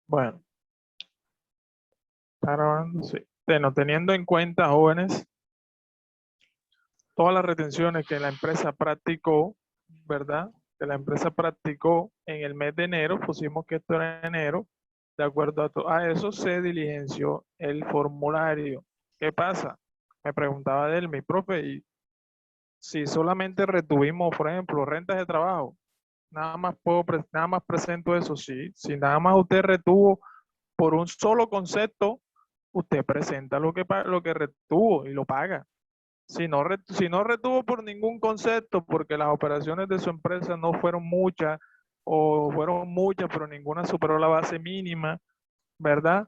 Bueno, está grabando, sí. Bueno, teniendo en cuenta, jóvenes, todas las retenciones que la empresa practicó, ¿verdad? Que la empresa practicó en el mes de enero, pusimos que esto era enero, de acuerdo a eso se diligenció el formulario. ¿Qué pasa? Me preguntaba de él, mi profe, y si solamente retuvimos, por ejemplo, rentas de trabajo, nada más presento eso, sí. Si nada más usted retuvo por un solo concepto, usted presenta lo que retuvo y lo paga. Si no retuvo por ningún concepto, porque las operaciones de su empresa no fueron muchas o fueron muchas, pero ninguna superó la base mínima, ¿verdad?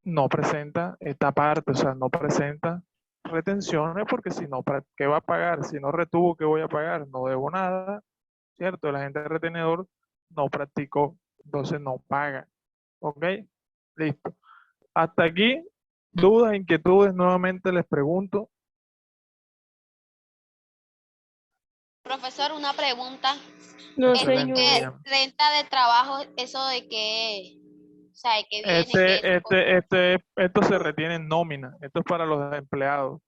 No presenta esta parte, o sea, no presenta retenciones porque si no, ¿qué va a pagar? Si no retuvo, ¿qué voy a pagar? No debo nada, ¿cierto? El agente de retenedor no practicó, entonces no paga. ¿Ok? Listo. Hasta aquí, dudas, inquietudes, nuevamente les pregunto. Profesor, una pregunta. No, Excelente, señor. dígame. Renta de trabajo, ¿eso de qué? O sea, ¿de qué viene? ¿Qué es? Esto se retiene en nómina, esto es para los empleados.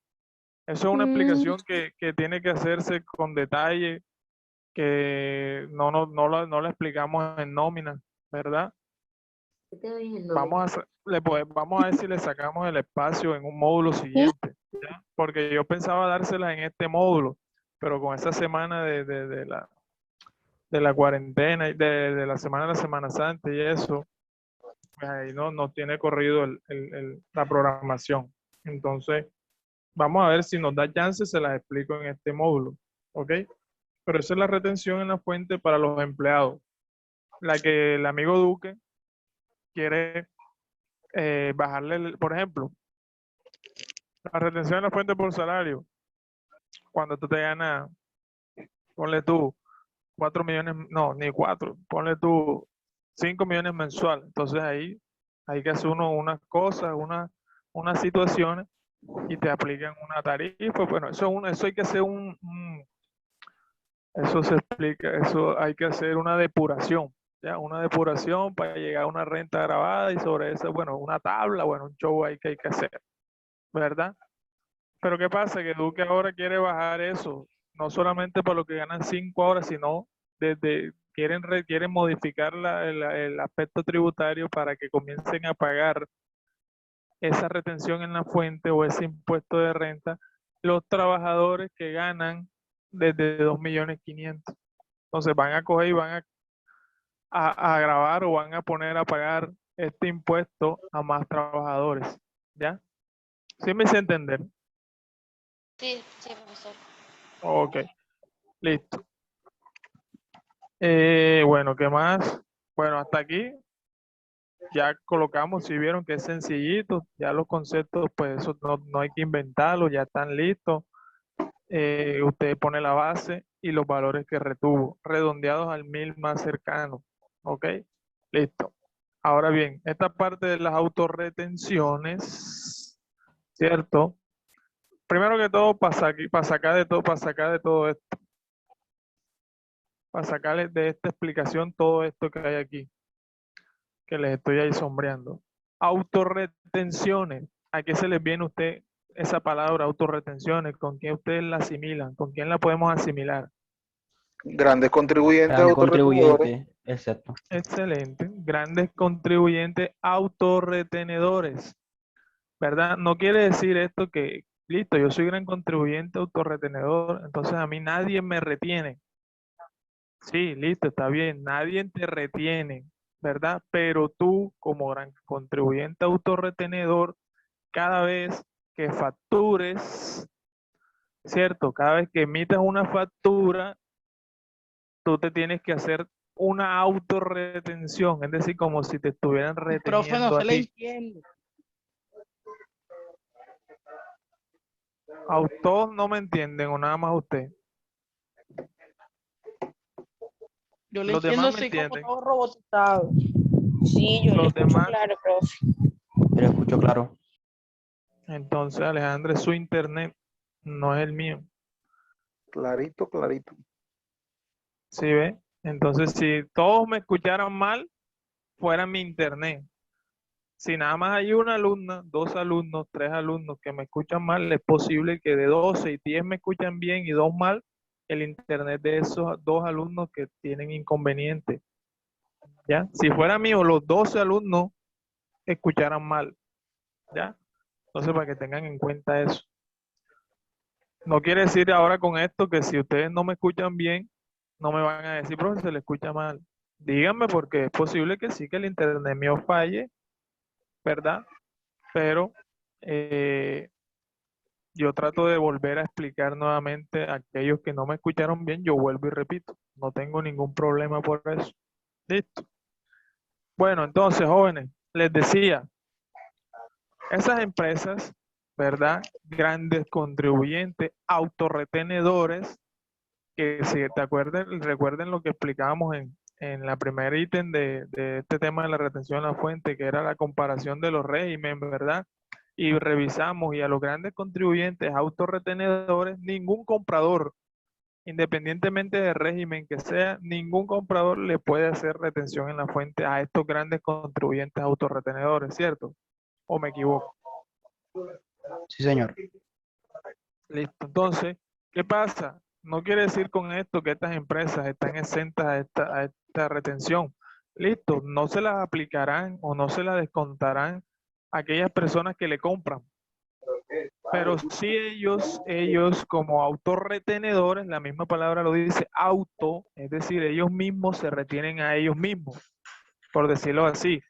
Eso es una explicación que tiene que hacerse con detalle, que no la explicamos en nómina, ¿verdad? Vamos a ver si le sacamos el espacio en un módulo siguiente, ¿ya? Porque yo pensaba dársela en este módulo, pero con esa semana de la cuarentena, de la semana de la Semana Santa y eso, pues ahí no tiene corrido la programación. Entonces, vamos a ver si nos da chance, se las explico en este módulo, ¿ok? Pero esa es la retención en la fuente para los empleados, la que el amigo Duque quiere bajarle, por ejemplo, la retención en la fuente por salario, cuando tú te ganas, ponle tú 4 millones, no, ni 4, ponle tú 5 millones mensuales. Entonces ahí hay que hacer unas cosas, unas situaciones y te aplican una tarifa. Bueno, eso hay que hacer eso se explica, eso hay que hacer una depuración, ¿ya? Una depuración para llegar a una renta grabada y sobre eso, bueno, una tabla, bueno, un show ahí que hay que hacer, ¿verdad? Pero ¿qué pasa? Que Duque ahora quiere bajar eso, no solamente para lo que ganan 5 horas, sino quieren modificar el aspecto tributario para que comiencen a pagar esa retención en la fuente o ese impuesto de renta los trabajadores que ganan desde 2.500.000. Entonces van a coger y van a grabar o van a poner a pagar este impuesto a más trabajadores, ¿ya? ¿Sí me hice entender? Sí, sí, profesor. Ok, listo. Bueno, ¿qué más? Bueno, hasta aquí ya colocamos, si vieron que es sencillito, ya los conceptos, pues eso no hay que inventarlos, ya están listos. Usted pone la base y los valores que retuvo, redondeados al 1000 más cercano. ¿Ok? Listo. Ahora bien, esta parte de las autorretenciones, ¿cierto? Primero que todo, para sacar de todo esto, para sacarles de esta explicación todo esto que hay aquí, que les estoy ahí sombreando. Autorretenciones. ¿A qué se les viene a usted esa palabra, autorretenciones? ¿Con quién ustedes la asimilan? ¿Con quién la podemos asimilar? Grandes contribuyentes Gran autorretenedores. contribuyente, exacto. Excelente. Grandes contribuyentes autorretenedores, ¿verdad? No quiere decir esto que, listo, yo soy gran contribuyente autorretenedor, entonces a mí nadie me retiene. Sí, listo, está bien, nadie te retiene, ¿verdad? Pero tú, como gran contribuyente autorretenedor, cada vez que factures, ¿cierto? Cada vez que emitas una factura, tú te tienes que hacer una autorretención, es decir, como si te estuvieran Profe, no reteniendo a se le ti. entiende. A todos no me entienden o nada más usted. Yo le Los entiendo demás me así como entienden. todo robotizado. Sí, yo le Los escucho demás. claro, profe. Yo lo escucho claro. Entonces, Alejandro, su internet no es el mío. Clarito, clarito. ¿Sí ve? Entonces, si todos me escucharan mal, fuera mi internet. Si nada más hay una alumna, 2 alumnos, 3 alumnos que me escuchan mal, es posible que de 12 y 10 me escuchan bien y 2 mal, el internet de esos 2 alumnos que tienen inconveniente. ¿Ya? Si fuera mío, los 12 alumnos escucharan mal. ¿Ya? Entonces, para que tengan en cuenta eso. No quiere decir ahora con esto que si ustedes no me escuchan bien, no me van a decir, profe, se le escucha mal. Díganme porque es posible que sí, que el internet mío falle, ¿verdad? Pero yo trato de volver a explicar nuevamente a aquellos que no me escucharon bien, yo vuelvo y repito. No tengo ningún problema por eso. Listo. Bueno, entonces, jóvenes, les decía, esas empresas, ¿verdad? Grandes contribuyentes, autorretenedores, que si te acuerden, recuerden lo que explicábamos en la primera ítem de este tema de la retención a la fuente, que era la comparación de los regímenes, ¿verdad? Y revisamos, y a los grandes contribuyentes autorretenedores, ningún comprador, independientemente del régimen que sea, ningún comprador le puede hacer retención en la fuente a estos grandes contribuyentes autorretenedores, ¿cierto? ¿O me equivoco? Sí, señor. Listo. Entonces, ¿qué pasa? No quiere decir con esto que estas empresas están exentas a esta retención. Listo, no se las aplicarán o no se las descontarán a aquellas personas que le compran. Pero sí ellos como autorretenedores, la misma palabra lo dice, auto, es decir, ellos mismos se retienen a ellos mismos, por decirlo así.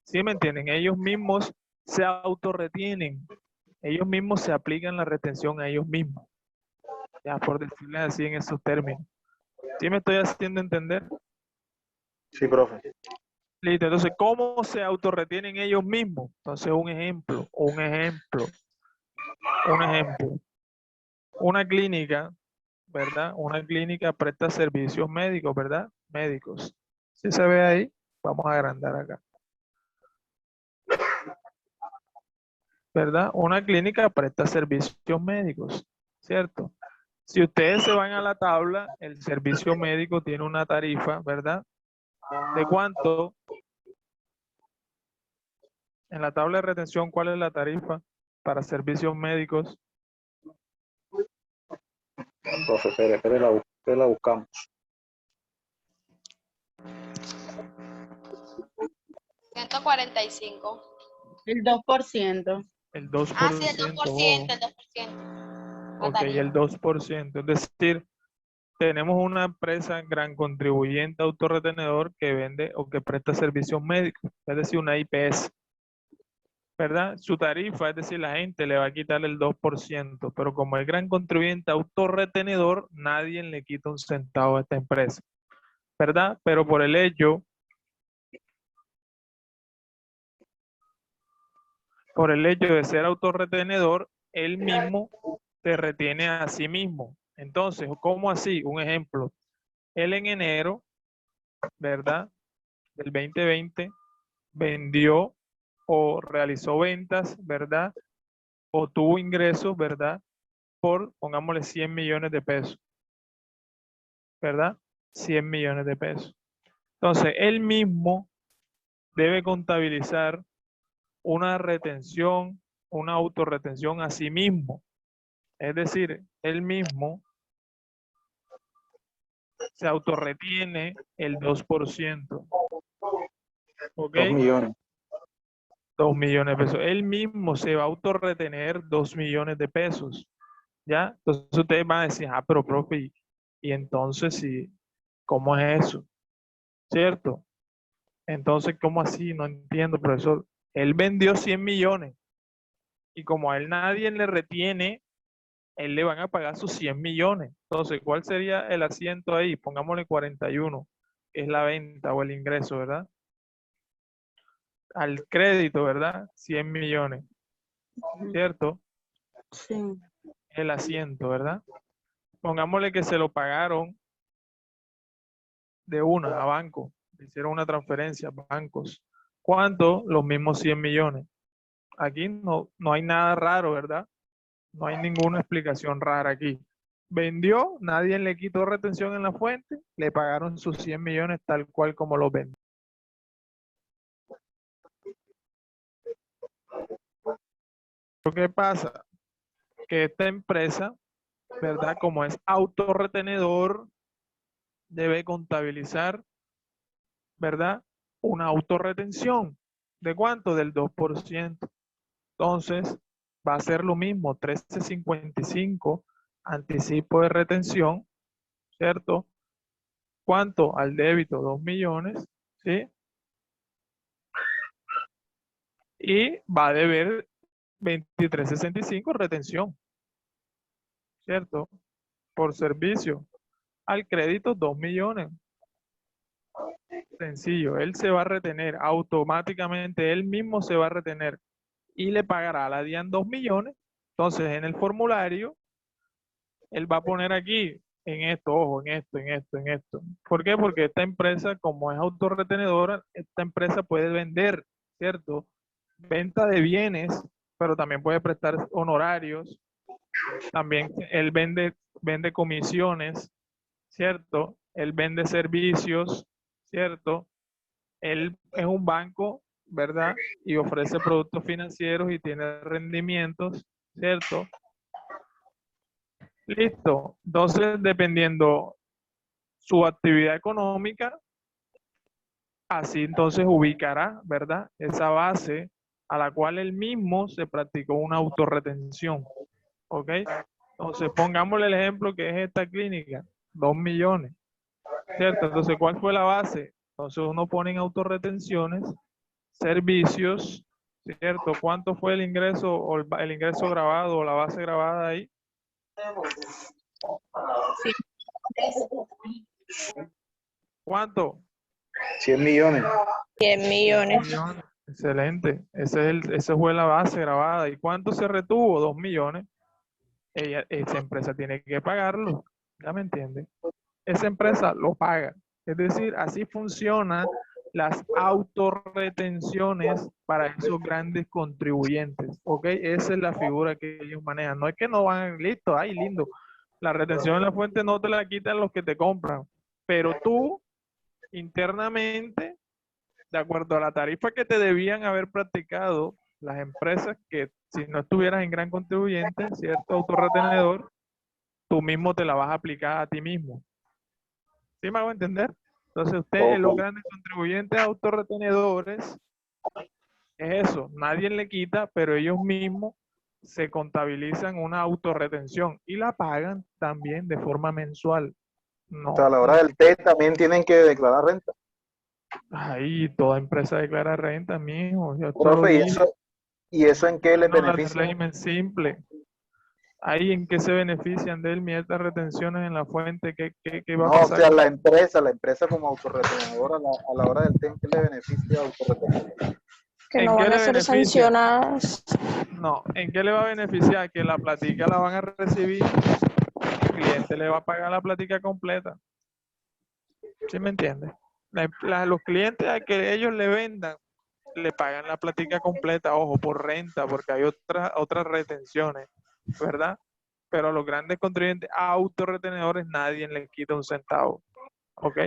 ¿Sí me entienden? Ellos mismos se autorretienen, ellos mismos se aplican la retención a ellos mismos, ya por decirles así en esos términos. ¿Sí me estoy haciendo entender? Sí, profe. Listo, entonces, ¿cómo se autorretienen ellos mismos? Entonces, un ejemplo. Una clínica, ¿verdad? Una clínica presta servicios médicos, ¿verdad? Médicos. ¿Sí se ve ahí? Vamos a agrandar acá. ¿Verdad? Una clínica presta servicios médicos, ¿cierto? Si ustedes se van a la tabla, el servicio médico tiene una tarifa, ¿verdad? ¿De cuánto? En la tabla de retención, ¿cuál es la tarifa para servicios médicos? Profe, espere, la buscamos. $145. El 2%. El 2%. Ah, sí, el 2%, ojo. el 2%. La Ok, tarifa. el 2%. Es decir, tenemos una empresa gran contribuyente autorretenedor que vende o que presta servicios médicos, es decir, una IPS, ¿verdad? Su tarifa, es decir, la gente le va a quitar el 2%, pero como el gran contribuyente autorretenedor, nadie le quita un centavo a esta empresa, ¿verdad? Pero por el hecho de ser autorretenedor, él mismo se retiene a sí mismo. Entonces, ¿cómo así? Un ejemplo, él en enero, ¿verdad? Del 2020 vendió o realizó ventas, ¿verdad? O tuvo ingresos, ¿verdad? Por, pongámosle 100 millones de pesos, ¿verdad? 100 millones de pesos. Entonces, él mismo debe contabilizar una retención, una autorretención a sí mismo. Es decir, él mismo se autorretiene el 2%. ¿Ok? 2 millones. 2 millones de pesos. Él mismo se va a autorretener 2 millones de pesos. ¿Ya? Entonces ustedes van a decir, ah, pero profe, y entonces, sí, ¿cómo es eso? ¿Cierto? Entonces, ¿cómo así? No entiendo, profesor. Él vendió 100 millones y como a él nadie le retiene, él le van a pagar sus 100 millones. Entonces, ¿cuál sería el asiento ahí? Pongámosle 41, que es la venta o el ingreso, ¿verdad? Al crédito, ¿verdad? 100 millones, ¿cierto? Sí. El asiento, ¿verdad? Pongámosle que se lo pagaron de una a banco, le hicieron una transferencia a bancos. ¿Cuánto? Los mismos 100 millones. Aquí no hay nada raro, ¿verdad? No hay ninguna explicación rara aquí. Vendió, nadie le quitó retención en la fuente, le pagaron sus 100 millones tal cual como los vendió. ¿qué pasa? Que esta empresa, ¿verdad? Como es autorretenedor, debe contabilizar, ¿verdad? Una autorretención. ¿De cuánto? Del 2%. Entonces, va a ser lo mismo, 13.55, anticipo de retención, ¿cierto? ¿Cuánto? Al débito, 2 millones, ¿sí? Y va a deber 23.65 retención, ¿cierto? Por servicio. Al crédito, 2 millones. Sencillo, él se va a retener automáticamente, él mismo se va a retener y le pagará a la DIAN 2 millones. Entonces, en el formulario, él va a poner aquí, en esto, ojo, en esto, en esto, en esto. ¿Por qué? Porque esta empresa, como es autorretenedora, esta empresa puede vender, ¿cierto? Venta de bienes, pero también puede prestar honorarios. También él vende comisiones, ¿cierto? Él vende servicios, ¿cierto? Él es un banco, ¿verdad? Y ofrece productos financieros y tiene rendimientos, ¿cierto? Listo. Entonces, dependiendo su actividad económica, así entonces ubicará, ¿verdad? Esa base a la cual él mismo se practicó una autorretención, ¿ok? Entonces, pongámosle el ejemplo que es esta clínica, 2 millones, ¿cierto? Entonces, ¿cuál fue la base? Entonces, uno pone en autorretenciones, servicios, ¿cierto? ¿Cuánto fue el ingreso o el ingreso grabado o la base grabada ahí? ¿Cuánto? 100 millones. 100 millones. Millones. Excelente. Esa fue la base grabada. ¿Y cuánto se retuvo? 2 millones. Esa empresa tiene que pagarlo. ¿Ya me entiende? Esa empresa lo paga. Es decir, así funcionan las autorretenciones para esos grandes contribuyentes. ¿Ok? Esa es la figura que ellos manejan. No es que no van, listo, ay, lindo. La retención en la fuente no te la quitan los que te compran. Pero tú, internamente, de acuerdo a la tarifa que te debían haber practicado las empresas que si no estuvieras en gran contribuyente, cierto autorretenedor, tú mismo te la vas a aplicar a ti mismo. ¿Sí me hago entender? Entonces ustedes, los Ok. grandes contribuyentes autorretenedores, es eso, nadie le quita, pero ellos mismos se contabilizan una autorretención y la pagan también de forma mensual. O sea, a No, la hora del té también tienen que declarar renta. ahí toda empresa declara renta, mijo, yo esto lo Profe, dije. ¿y eso en qué les No, las de beneficia? régimen simple. Ahí en qué se benefician de él, mi estas retenciones en la fuente, ¿qué va a No, o pasar sea, con la empresa como autorretenedora a la hora del té, ¿en qué le beneficia autorretenedor? Que ¿En no qué van a le ser beneficia? sancionadas. No, ¿en qué le va a beneficiar? Que la platica la van a recibir, el cliente le va a pagar la platica completa. ¿Sí me entiende? Los clientes a que ellos le vendan, le pagan la platica completa, ojo, por renta, porque hay otras retenciones, ¿verdad? Pero a los grandes contribuyentes autorretenedores nadie les quita un centavo, ¿ok?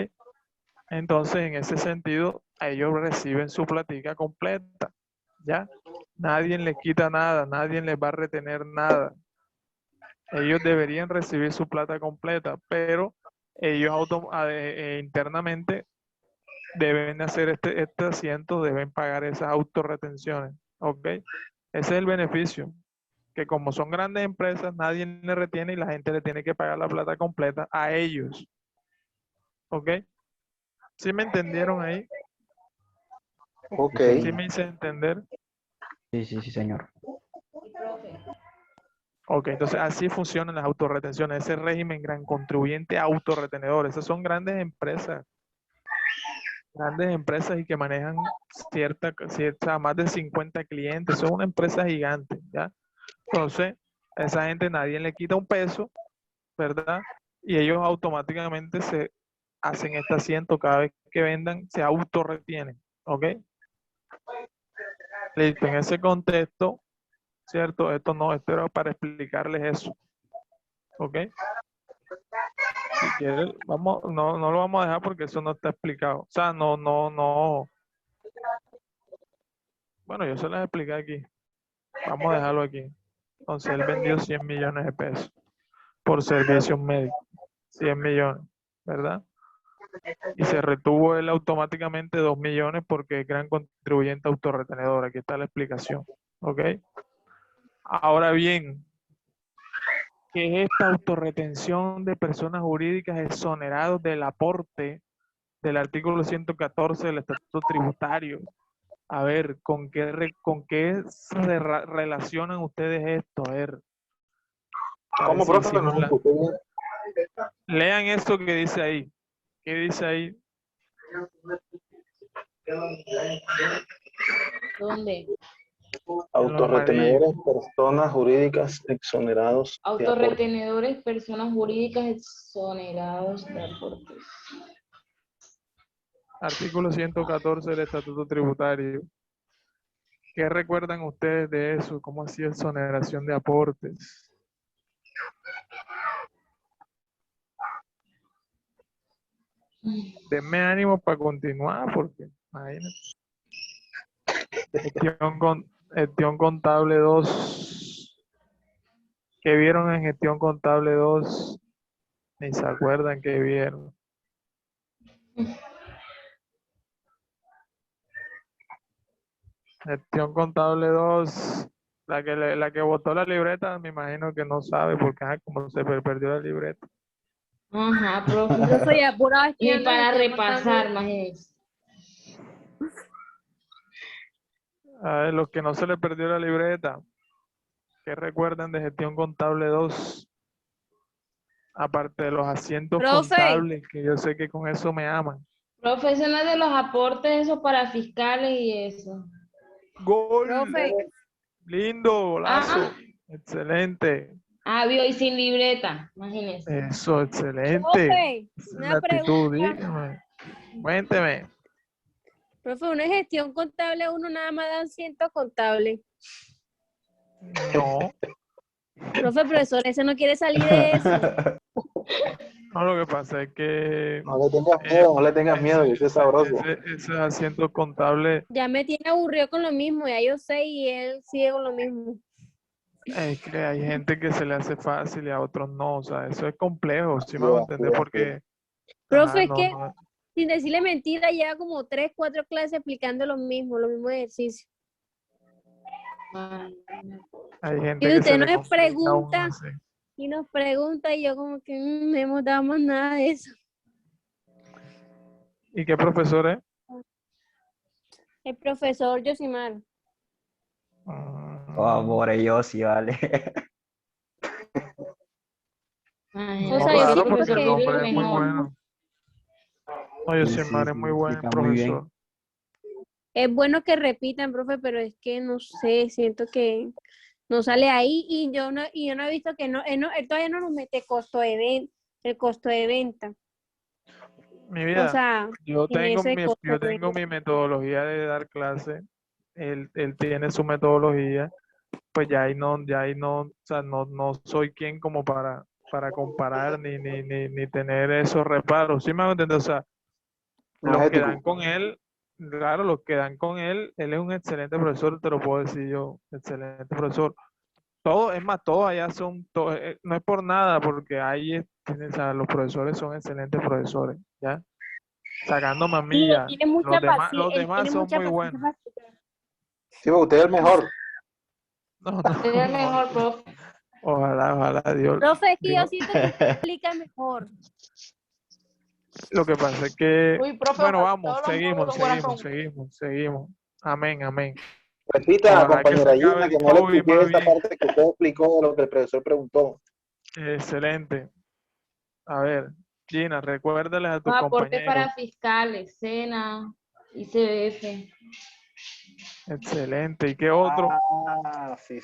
Entonces, en ese sentido, ellos reciben su platica completa, ¿ya? Nadie les quita nada, nadie les va a retener nada. Ellos deberían recibir su plata completa, pero ellos internamente deben hacer este asiento, deben pagar esas autorretenciones, ¿ok? Ese es el beneficio, que como son grandes empresas, nadie le retiene y la gente le tiene que pagar la plata completa a ellos, ¿ok? ¿Sí me entendieron ahí? Ok. Sí, ¿Sí señor. me hice entender? Sí, sí, sí, señor. Ok, entonces así funcionan las autorretenciones, ese régimen gran contribuyente autorretenedor, esas son grandes empresas y que manejan cierta, más de 50 clientes, son una empresa gigante, ¿ya? Entonces, a esa gente nadie le quita un peso, ¿verdad? Y ellos automáticamente se hacen este asiento cada vez que vendan, se autorretienen, ¿ok? Listo, en ese contexto, ¿cierto? Esto era para explicarles eso, ¿ok? Si quieres, no lo vamos a dejar porque eso no está explicado. O sea, no. Bueno, yo se las expliqué aquí. Vamos a dejarlo aquí. Entonces él vendió 100 millones de pesos por servicios médicos. 100 millones, ¿verdad? Y se retuvo él automáticamente 2 millones porque es gran contribuyente autorretenedor. Aquí está la explicación. ¿Ok? Ahora bien, ¿qué es esta autorretención de personas jurídicas exonerados del aporte del artículo 114 del Estatuto Tributario? A ver, ¿con qué relacionan ustedes esto? A ver, ¿Cómo, si profe? No hicimos lo escuché bien. lean esto que dice ahí. ¿Qué dice ahí? ¿Dónde? Autorretenedores, personas jurídicas exonerados de aporte. Autorretenedores, personas jurídicas exonerados de aportes. Artículo 114 del Estatuto Tributario. ¿Qué recuerdan ustedes de eso? ¿Cómo hacía exoneración de aportes? Denme ánimo para continuar, porque imagínate. Gestión contable 2. ¿Qué vieron en gestión contable 2? Ni se acuerdan que vieron. Gestión contable 2. La que botó la libreta, me imagino que no sabe, porque como se perdió la libreta. Ajá, profe. Yo soy apurado Ni estudiando. para estoy repasar, matando. imagínense. A ver, los que no se le perdió la libreta, ¿qué recuerdan de gestión contable 2? Aparte de los asientos Profe. contables, que yo sé que con eso me aman. Profe, eso no es de los aportes, eso para fiscales y eso. ¡Gol! Profe, Lindo, golazo. Ah, Excelente. vio y sin libreta, imagínense. Eso, excelente. profe, Esa es una la actitud, pregunta. dígame. Cuénteme. Profe, una gestión contable, uno nada más da asientos contables. No, Profe, profesor, ese no quiere salir de eso. no, lo que pasa es que No le tengas miedo, no le tengas miedo, que ese, es sabroso. ese asiento contable, Ya me tiene aburrido con lo mismo, ya yo sé, y él sigue con lo mismo. es que hay gente que se le hace fácil y a otros no, o sea, eso es complejo, sí me Bien, hago entender, bien, porque, Profe, ajá, es que, no, sin decirle mentira, lleva como 3, 4 clases explicando lo mismo, los mismos ejercicios. Ay, hay gente Y que se usted le nos complica a uno pregunta, así. y nos pregunta, y yo como que no hemos dado más nada de eso. ¿Y qué profesor es? El profesor Yosimar. Oh, pobre yo, sí, vale. imagínate, O No, sea, yo ese claro, siento porque profesor el que Vive nombre es es muy mejor. bueno. No, yo Sí, soy sí, es muy sí, buen explica muy bien. profesor. es bueno que repitan, profe, pero es que no sé, siento que no sale ahí y yo no he visto que él todavía no nos mete el costo de venta. Mi O vida, sea, yo en tengo ese mi, costo yo de tengo venta. mi metodología de dar clase. Él tiene su metodología. Pues ya ahí no, o sea, no soy quien como para comparar ni tener esos reparos. ¿Sí me hago entender? O sea, No es los que ético. dan con él, claro, los que dan con él es un excelente profesor, te lo puedo decir yo, excelente profesor. Todo, es más, todos allá son, no es por nada, porque ahí, o sea, los profesores son excelentes profesores, ¿ya? Sacando Sí, él mamillas, tiene mucha los paciencia, él demás tiene son mucha muy paciencia buenos. para explicar. Sí, porque usted es el mejor. No, Es el no, mejor, profe. ojalá, Dios. Profe, es que yo Dios. siento que usted explica mejor. Lo que pasa es que, Uy, profe, bueno, todos vamos, los módulos seguimos. Amén, amén. Repita, Ojalá que se compañera acabe Gina, el que no le COVID escuché más esa bien. parte que usted explicó de lo que el profesor preguntó. Excelente. A ver, Gina, recuérdales a tus Los aportes compañeros. para fiscales, SENA, ICBF, Excelente. ¿Y qué otro? Ah, sí.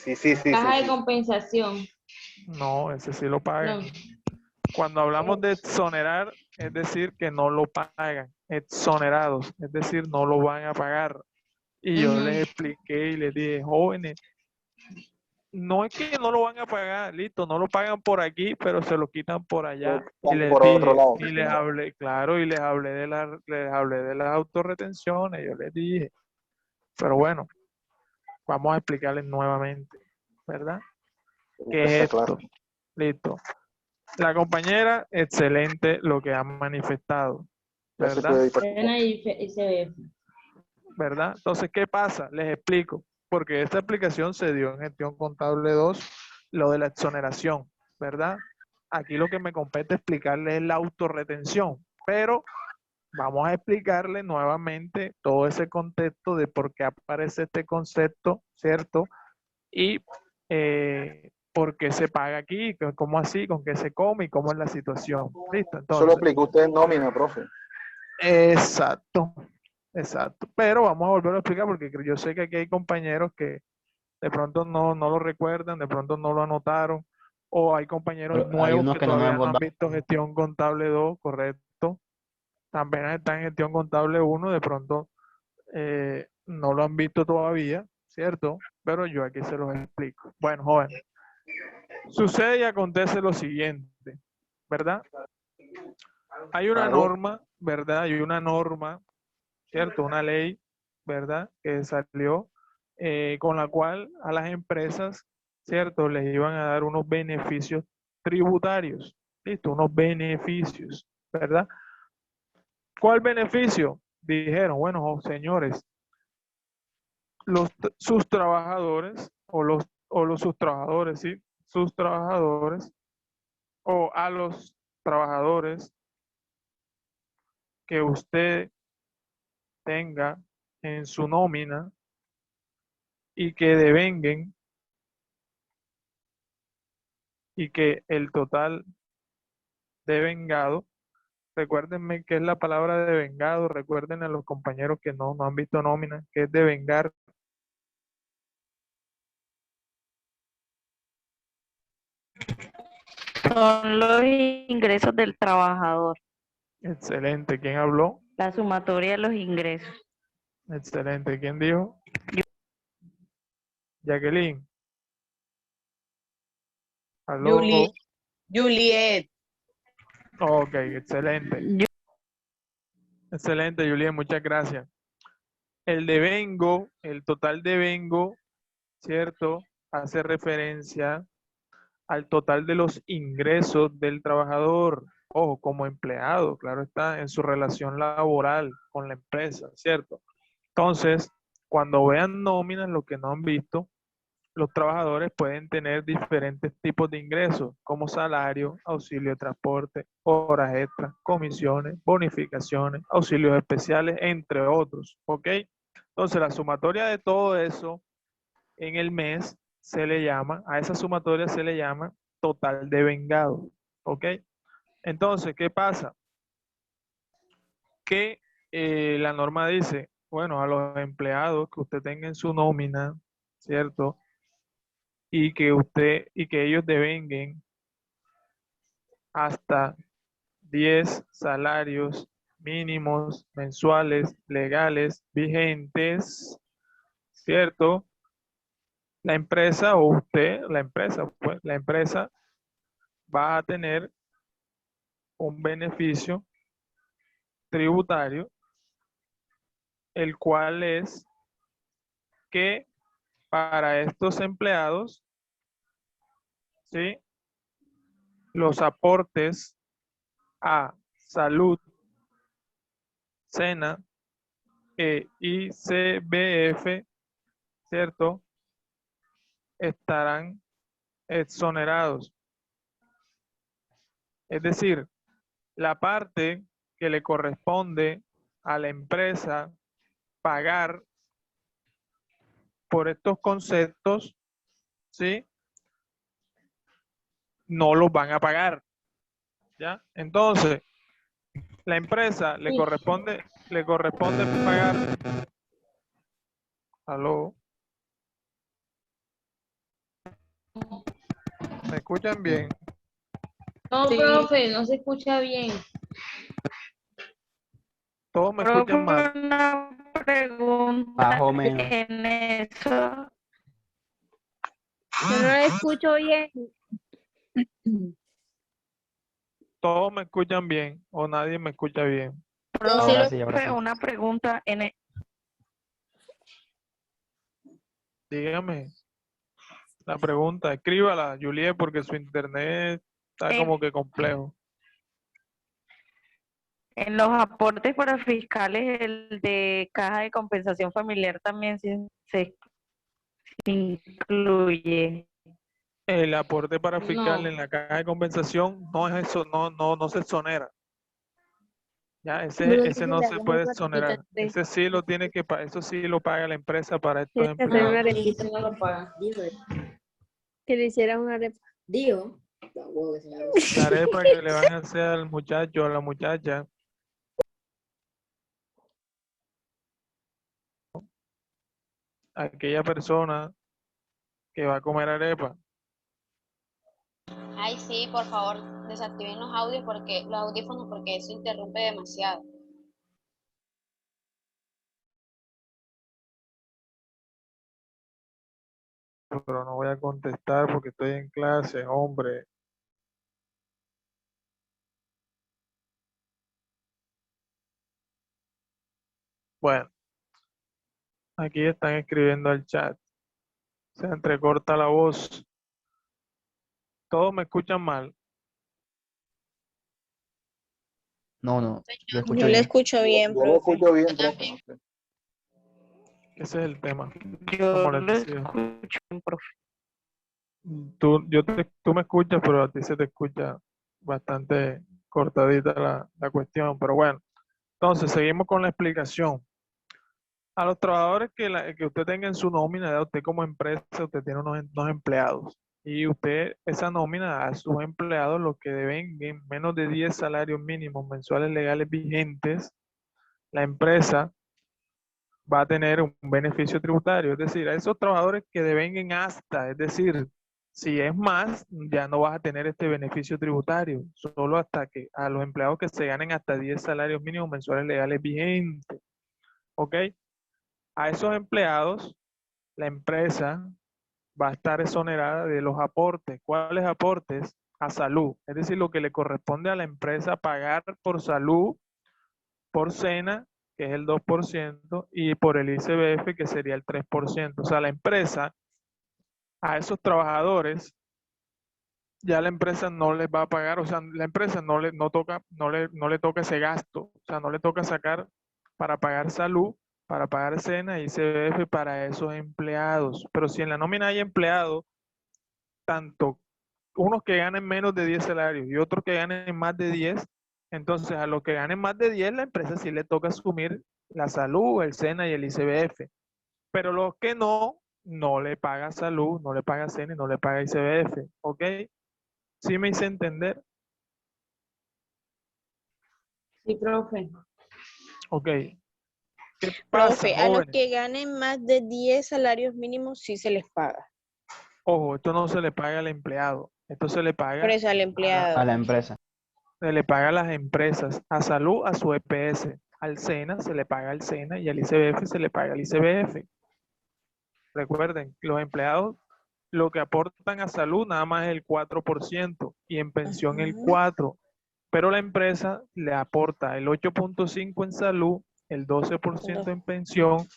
caja de compensación. No, ese sí lo No, pagan. Cuando hablamos de exonerar, es decir, que no lo pagan. Exonerados, es decir, no lo van a pagar. Y yo les expliqué y les dije, jóvenes, no es que no lo van a pagar, listo, no lo pagan por aquí, pero se lo quitan por allá. Y Están les por otro dije, lado. y les hablé, claro, y les hablé de las autorretenciones, yo les dije. Pero bueno, Vamos a explicarles nuevamente, ¿verdad? ¿Qué es Esta esto? clase. Listo. La compañera, excelente lo que ha manifestado, Ya se ¿verdad? puede ir para- Pena y ICBF. ¿Verdad? Entonces, ¿qué pasa? Les explico. Porque esta aplicación se dio en gestión contable 2, lo de la exoneración, ¿verdad? Aquí lo que me compete explicarles es la autorretención, pero vamos a explicarle nuevamente todo ese contexto de por qué aparece este concepto, ¿cierto? Y por qué se paga aquí, cómo así, con qué se come y cómo es la situación. ¿Listo? Eso lo Entonces, aplicó usted en nómina, profe. exacto, exacto. Pero vamos a volver a explicar porque yo sé que aquí hay compañeros que de pronto no lo recuerdan, de pronto no lo anotaron, o hay compañeros Pero hay nuevos unos que que no todavía hemos no han dado. visto gestión contable 2, correcto. También están en gestión contable 1, de pronto no lo han visto todavía, ¿cierto? Pero yo aquí se los explico. Bueno, jóvenes, sucede y acontece lo siguiente, ¿verdad? Hay una Claro. norma, ¿verdad? Hay una norma, ¿cierto? Una ley, ¿verdad? Que salió con la cual a las empresas, ¿cierto? Les iban a dar unos beneficios tributarios, ¿listo? Unos beneficios, ¿verdad? ¿Cuál beneficio? Dijeron, bueno, señores, sus trabajadores sus trabajadores, ¿sí? Sus trabajadores o a los trabajadores que usted tenga en su nómina y que devenguen y que el total devengado, recuérdenme qué es la palabra devengado, recuerden a los compañeros que no han visto nómina, que es devengar. Son los ingresos del trabajador, Excelente. ¿Quién habló? la sumatoria de los ingresos. Excelente. ¿Quién dijo? Jacqueline. ¿Aló? Juliet. Ok, excelente. Excelente, Julián, muchas gracias. El devengo, el total devengo, ¿cierto? Hace referencia al total de los ingresos del trabajador, ojo, como empleado, claro está, en su relación laboral con la empresa, ¿cierto? Entonces, cuando vean nóminas, lo que no han visto, los trabajadores pueden tener diferentes tipos de ingresos, como salario, auxilio de transporte, horas extras, comisiones, bonificaciones, auxilios especiales, entre otros, ¿ok? Entonces, la sumatoria de todo eso en el mes se le llama, a esa sumatoria se le llama total de vengado, ¿ok? Entonces, ¿qué pasa? Que la norma dice, bueno, a los empleados que usted tenga en su nómina, ¿cierto? Y que ellos devenguen hasta 10 salarios mínimos mensuales legales vigentes, ¿cierto? La empresa o usted, la empresa, pues la empresa va a tener un beneficio tributario, el cual es que para estos empleados, ¿sí? Los aportes a salud, SENA e ICBF, ¿cierto? Estarán exonerados. Es decir, la parte que le corresponde a la empresa pagar por estos conceptos, ¿sí? No los van a pagar, ¿ya? Entonces, la empresa le corresponde pagar. ¿Aló? ¿Me escuchan bien? No, Sí. profe, no se escucha bien. Todos me Profe, escuchan mal. una pregunta Más o menos. en eso. Yo no lo escucho bien. Todos me escuchan bien o nadie me escucha bien. Yo sí Ahora lo sí, ahora sí. Una pregunta Dígame la pregunta, escríbala, Juliet, porque su internet está En, como que complejo. en los aportes para fiscales, el de caja de compensación familiar también se incluye. El aporte para fiscal No. en la caja de compensación no es eso, no se exonera. Ya, Bueno, ese entonces no le se hagamos puede una arepita exonerar. tres. Ese sí lo tiene que eso sí lo paga la empresa para estos Tienes que hacer No, una empleados. sí, arepita. sí no lo pagan. Que le hicieras una arepa. La arepa que le van a hacer al muchacho, a la muchacha, a aquella persona que va a comer arepa. Ay, sí, por favor, desactiven los audífonos porque eso interrumpe demasiado. Pero no voy a contestar porque estoy en clase, hombre. Bueno, aquí están escribiendo al chat. Se entrecorta la voz. Todos me escuchan mal. No, no, lo escucho Yo le bien. escucho bien, Yo lo profe. escucho bien, Yo profe. también. Ese es el tema. Yo Como les lo decía. escucho, profe. Tú me escuchas, pero a ti se te escucha bastante cortadita la cuestión. Pero bueno, entonces seguimos con la explicación. A los trabajadores que usted tenga en su nómina, ya usted como empresa, usted tiene unos empleados. Y usted, esa nómina a sus empleados, los que deben en menos de 10 salarios mínimos mensuales legales vigentes, la empresa va a tener un beneficio tributario. Es decir, a esos trabajadores que devenguen hasta, es decir, si es más, ya no vas a tener este beneficio tributario, solo hasta que a los empleados que se ganen hasta 10 salarios mínimos mensuales legales vigentes. ¿Ok? A esos empleados, la empresa va a estar exonerada de los aportes. ¿Cuáles aportes? A salud. Es decir, lo que le corresponde a la empresa pagar por salud, por cena, que es el 2%, y por el ICBF, que sería el 3%. O sea, la empresa, a esos trabajadores, ya la empresa no les va a pagar, o sea, la empresa no le toca ese gasto, o sea, no le toca sacar para pagar salud, para pagar cena y ICBF para esos empleados. Pero si en la nómina hay empleados, tanto unos que ganen menos de 10 salarios y otros que ganen más de 10, entonces a los que ganen más de 10, la empresa sí le toca asumir la salud, el SENA y el ICBF. Pero los que no le paga salud, no le paga SENA y no le paga ICBF. ¿Ok? ¿Sí me hice entender? Sí, profe. Ok. ¿Qué pasa, Profe, a los jóvenes? que ganen más de 10 salarios mínimos sí se les paga. Ojo, esto no se le paga al empleado, esto se le Por paga eso al A empleado. la empresa. se le paga a las empresas, a salud, a su EPS, al SENA se le paga al SENA y al ICBF se le paga al ICBF. Recuerden, los empleados lo que aportan a salud nada más es el 4% y en pensión el Ujú. 4%, pero la empresa le aporta el 8.5% en salud, el 12% en pensión,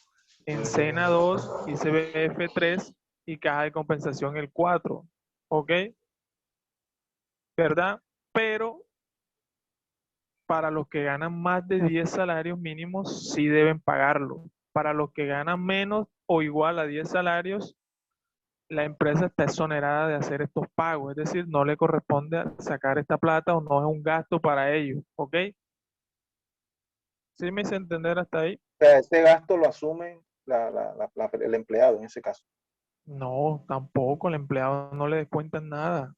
en SENA 2, ICBF 3 y caja de compensación el 4%. ¿Ok? ¿Verdad? Pero para los que ganan más de 10 salarios mínimos, sí deben pagarlo. Para los que ganan menos o igual a 10 salarios, la empresa está exonerada de hacer estos pagos. Es decir, no le corresponde sacar esta plata o no es un gasto para ellos. ¿Ok? ¿Sí me hice entender hasta ahí? O sea, ese gasto lo asume el empleado en ese caso. No, tampoco. El empleado no le descuentan nada.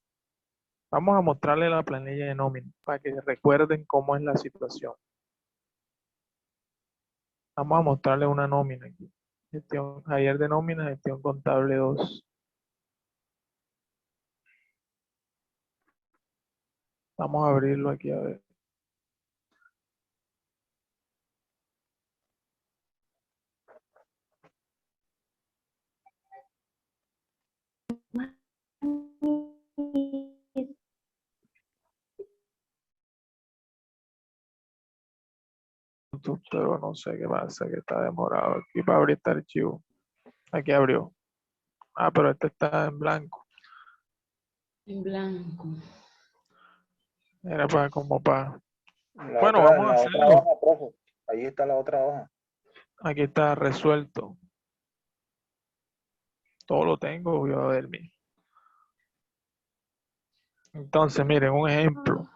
Vamos a mostrarle la planilla de nómina para que recuerden cómo es la situación. Vamos a mostrarle una nómina aquí. Ayer de nómina, gestión contable 2. Vamos a abrirlo aquí a ver. Pero no sé qué pasa, que está demorado aquí para abrir este archivo. Aquí abrió. Ah, pero este está en blanco. En blanco. Era para como para... La Bueno, otra, vamos en a la otra hacerlo. hoja, profe. Ahí está la otra hoja. Aquí está resuelto. Todo lo tengo, voy a ver. Entonces, miren, un ejemplo.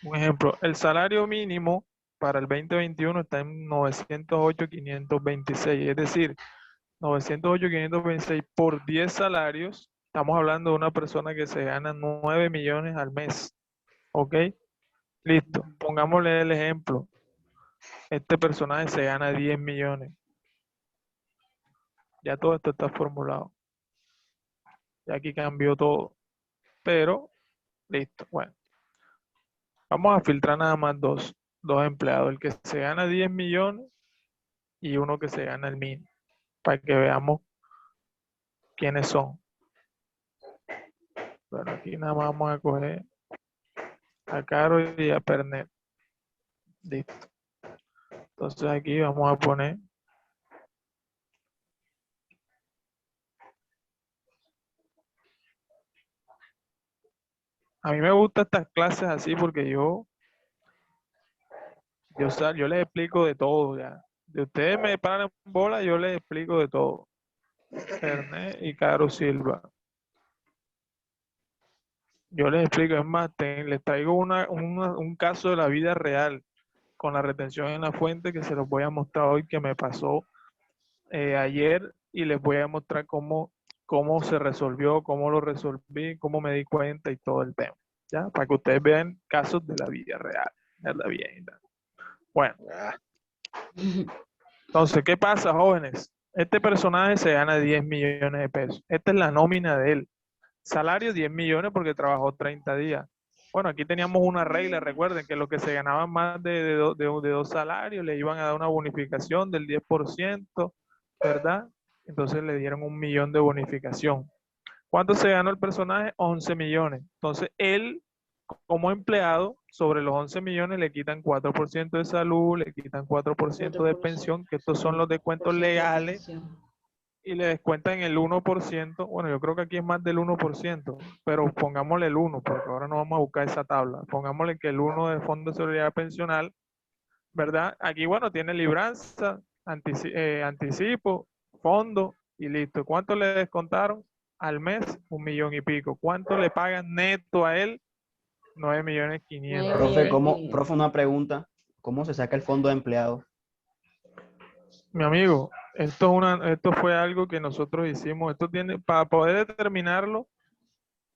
Un ejemplo, el salario mínimo para el 2021 está en 908.526, es decir, 908.526 por 10 salarios. Estamos hablando de una persona que se gana 9 millones al mes. ¿Ok? Listo. Pongámosle el ejemplo. Este personaje se gana 10 millones. Ya todo esto está formulado. Ya aquí cambió todo. Pero, listo. Bueno, vamos a filtrar nada más dos empleados. El que se gana 10 millones y uno que se gana el mínimo, para que veamos quiénes son. Bueno, aquí nada más vamos a coger a Caro y a Pernet. Listo. Entonces aquí vamos a poner a mí me gustan estas clases así porque yo les explico de todo ya. De ustedes me paran en bola, yo les explico de todo. Pernet y Caro Silva. Yo les explico, es más, les traigo un caso de la vida real con la retención en la fuente que se los voy a mostrar hoy que me pasó ayer y les voy a mostrar cómo se resolvió, cómo lo resolví, cómo me di cuenta y todo el tema. ¿Ya? Para que ustedes vean casos de la vida real. ¿Verdad? Bien. Bueno. Entonces, ¿qué pasa, jóvenes? Este personaje se gana 10 millones de pesos. Esta es la nómina de él. Salario 10 millones porque trabajó 30 días. Bueno, aquí teníamos una regla, recuerden que los que se ganaban más de dos salarios le iban a dar una bonificación del 10%, ¿verdad? Entonces le dieron 1 millón de bonificación. ¿Cuánto se ganó el personaje? 11 millones. Entonces él, como empleado, sobre los 11 millones le quitan 4% de salud, le quitan 4% de pensión, que estos son los descuentos legales, y le descuentan el 1%. Bueno, yo creo que aquí es más del 1%, pero pongámosle el 1, porque ahora no vamos a buscar esa tabla. Pongámosle que el 1 de Fondo de Seguridad Pensional, ¿verdad? Aquí, bueno, tiene libranza, anticipo, fondo y listo. ¿Cuánto le descontaron? Al mes, 1 millón y pico. ¿Cuánto le pagan neto a él? 9.500.000. Profe, una pregunta. ¿Cómo se saca el fondo de empleado? Mi amigo, esto fue algo que nosotros hicimos. Esto tiene, para poder determinarlo,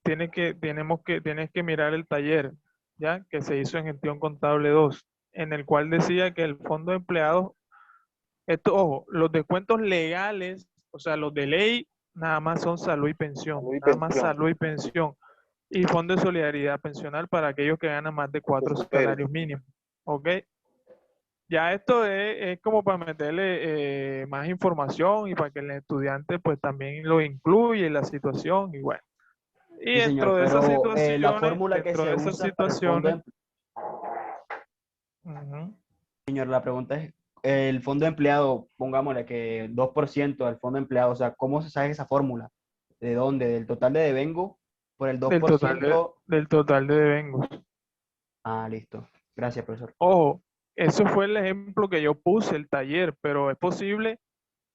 tienes que mirar el taller, ¿ya? Que se hizo en Gestión Contable 2, en el cual decía que el fondo de empleados, ojo, los descuentos legales, o sea, los de ley, nada más son salud y pensión, nada más salud y pensión. Y fondo de solidaridad pensional para aquellos que ganan más de 4 salarios mínimos, ¿ok? Ya esto es como para meterle más información y para que el estudiante pues también lo incluya en la situación y bueno. Y Sí, dentro señor, de esas pero situaciones, la fórmula que se usa para el fondo de Ujú. señor, la pregunta es, el fondo de empleado, pongámosle que 2% del fondo de empleado, o sea, ¿cómo se saca esa fórmula? ¿De dónde? ¿Del total de devengo por el Del total 2%? del total de devengos. Ah, listo. Gracias, profesor. Ojo, eso fue el ejemplo que yo puse, el taller, pero es posible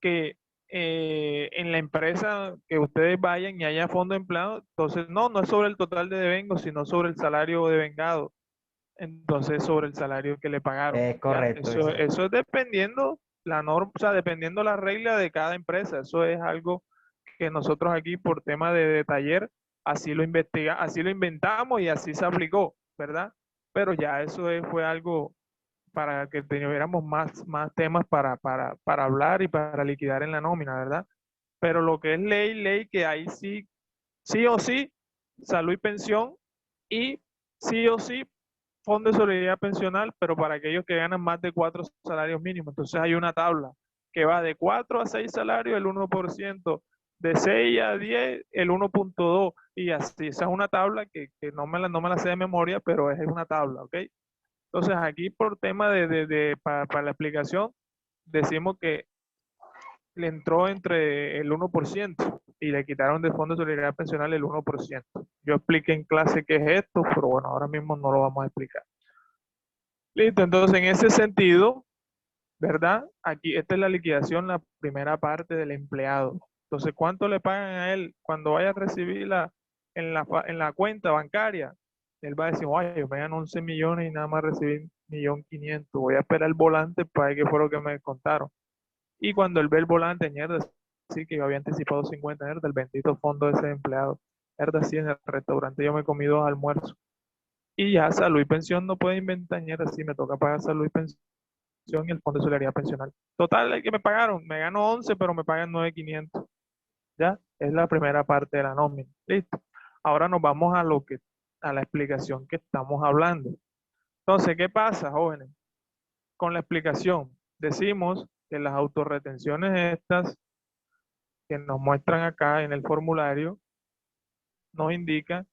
que en la empresa que ustedes vayan y haya fondo de empleado, entonces no es sobre el total de devengos, sino sobre el salario devengado. Entonces, sobre el salario que le pagaron. Es ¿ya? correcto. Eso es dependiendo la norma, o sea, dependiendo la regla de cada empresa. Eso es algo que nosotros aquí por tema de taller, así lo así lo inventamos y así se aplicó, ¿verdad? Pero ya eso fue algo para que tuviéramos más temas para hablar y para liquidar en la nómina, ¿verdad? Pero lo que es ley, que ahí sí o sí, salud y pensión, y sí o sí, fondo de solidaridad pensional, pero para aquellos que ganan más de 4 salarios mínimos. Entonces hay una tabla que va de 4 a 6 salarios el 1%, de 6 a 10 el 1.2 y así. Esa es una tabla que no me la sé de memoria, pero es una tabla, ¿ok? Entonces aquí por tema para la explicación, decimos que le entró entre el 1%. y le quitaron del Fondo de Solidaridad Pensional el 1%. Yo expliqué en clase qué es esto, pero bueno, ahora mismo no lo vamos a explicar. Listo, entonces en ese sentido, ¿verdad? Aquí, esta es la liquidación, la primera parte del empleado. Entonces, ¿cuánto le pagan a él cuando vaya a recibirla en la cuenta bancaria? Él va a decir, oye, me ganan 11 millones y nada más recibí 1.500.000. Voy a esperar el volante para ver qué fue lo que me contaron. Y cuando él ve el volante, mierda, sí que yo había anticipado 50, mierda, el bendito fondo de ese empleado. Mierda, sí, en el restaurante yo me comí 2 almuerzos. Y ya salud y pensión no puede inventar, mierda, sí, me toca pagar salud y pensión y el Fondo de Solidaridad Pensional. Total, el que me pagaron, me gano 11, pero me pagan 9.500. ¿Ya? Es la primera parte de la nómina. Listo. Ahora nos vamos a la explicación que estamos hablando. Entonces, ¿qué pasa, jóvenes? Con la explicación, decimos que las autorretenciones estas que nos muestran acá en el formulario nos indican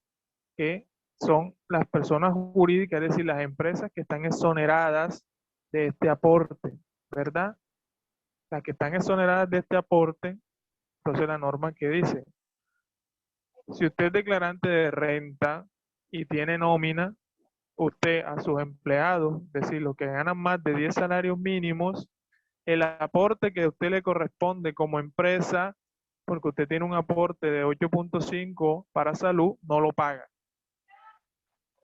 que son las personas jurídicas, es decir, las empresas que están exoneradas de este aporte, ¿verdad? Las que están exoneradas de este aporte, entonces la norma que dice, si usted es declarante de renta y tiene nómina, usted a sus empleados, es decir, los que ganan más de 10 salarios mínimos, el aporte que a usted le corresponde como empresa, porque usted tiene un aporte de 8.5 para salud, no lo paga.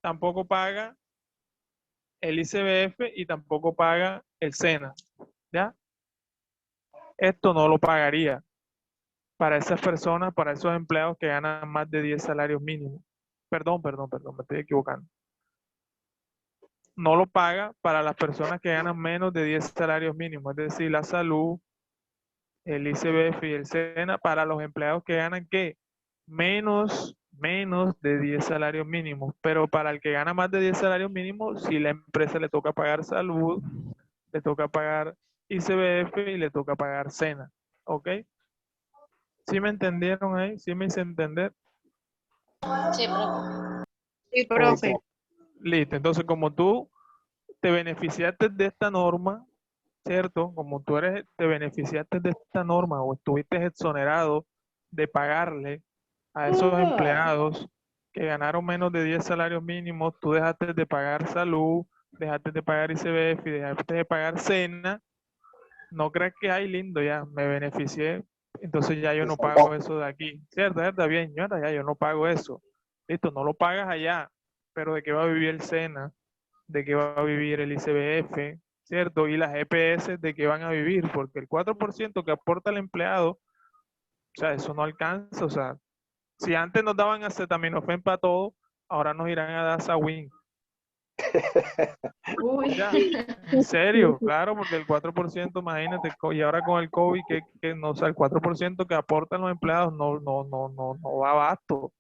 Tampoco paga el ICBF y tampoco paga el SENA, ¿ya? Esto no lo pagaría para esas personas, para esos empleados que ganan más de 10 salarios mínimos. Perdón, me estoy equivocando. No lo paga para las personas que ganan menos de 10 salarios mínimos, es decir, la salud, el ICBF y el SENA, para los empleados que ganan, ¿qué? Menos de 10 salarios mínimos. Pero para el que gana más de 10 salarios mínimos, si la empresa le toca pagar salud, le toca pagar ICBF y le toca pagar SENA. ¿Ok? ¿Sí me entendieron ahí? ¿Sí me hice entender? Sí, profe. Sí, profe. Listo. Entonces, como tú te beneficiaste de esta norma, ¿cierto? Como te beneficiaste de esta norma o estuviste exonerado de pagarle a esos empleados que ganaron menos de 10 salarios mínimos, tú dejaste de pagar salud, dejaste de pagar ICBF y dejaste de pagar SENA, no creas que, ay, lindo, ya, me beneficié, entonces ya yo no pago eso de aquí, ¿cierto? ¿Verdad? Bien, señora, ya yo no pago eso. Listo, no lo pagas allá, pero ¿de qué va a vivir el SENA? ¿De qué va a vivir el ICBF? ¿Cierto? Y las EPS, ¿de qué van a vivir? Porque el 4% que aporta el empleado, o sea, eso no alcanza, o sea, si antes nos daban acetaminofén para todo, ahora nos irán a dar Sawin. Uy. Ya, en serio, claro, porque el 4%, imagínate, y ahora con el COVID, que no, o sea, el 4% que aportan los empleados no va abasto.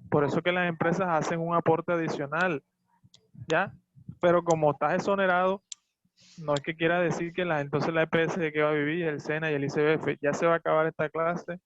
Por eso que las empresas hacen un aporte adicional, ¿ya? Pero como estás exonerado, no es que quiera decir que entonces la EPS de que va a vivir, el SENA y el ICBF, ya se va a acabar esta clase.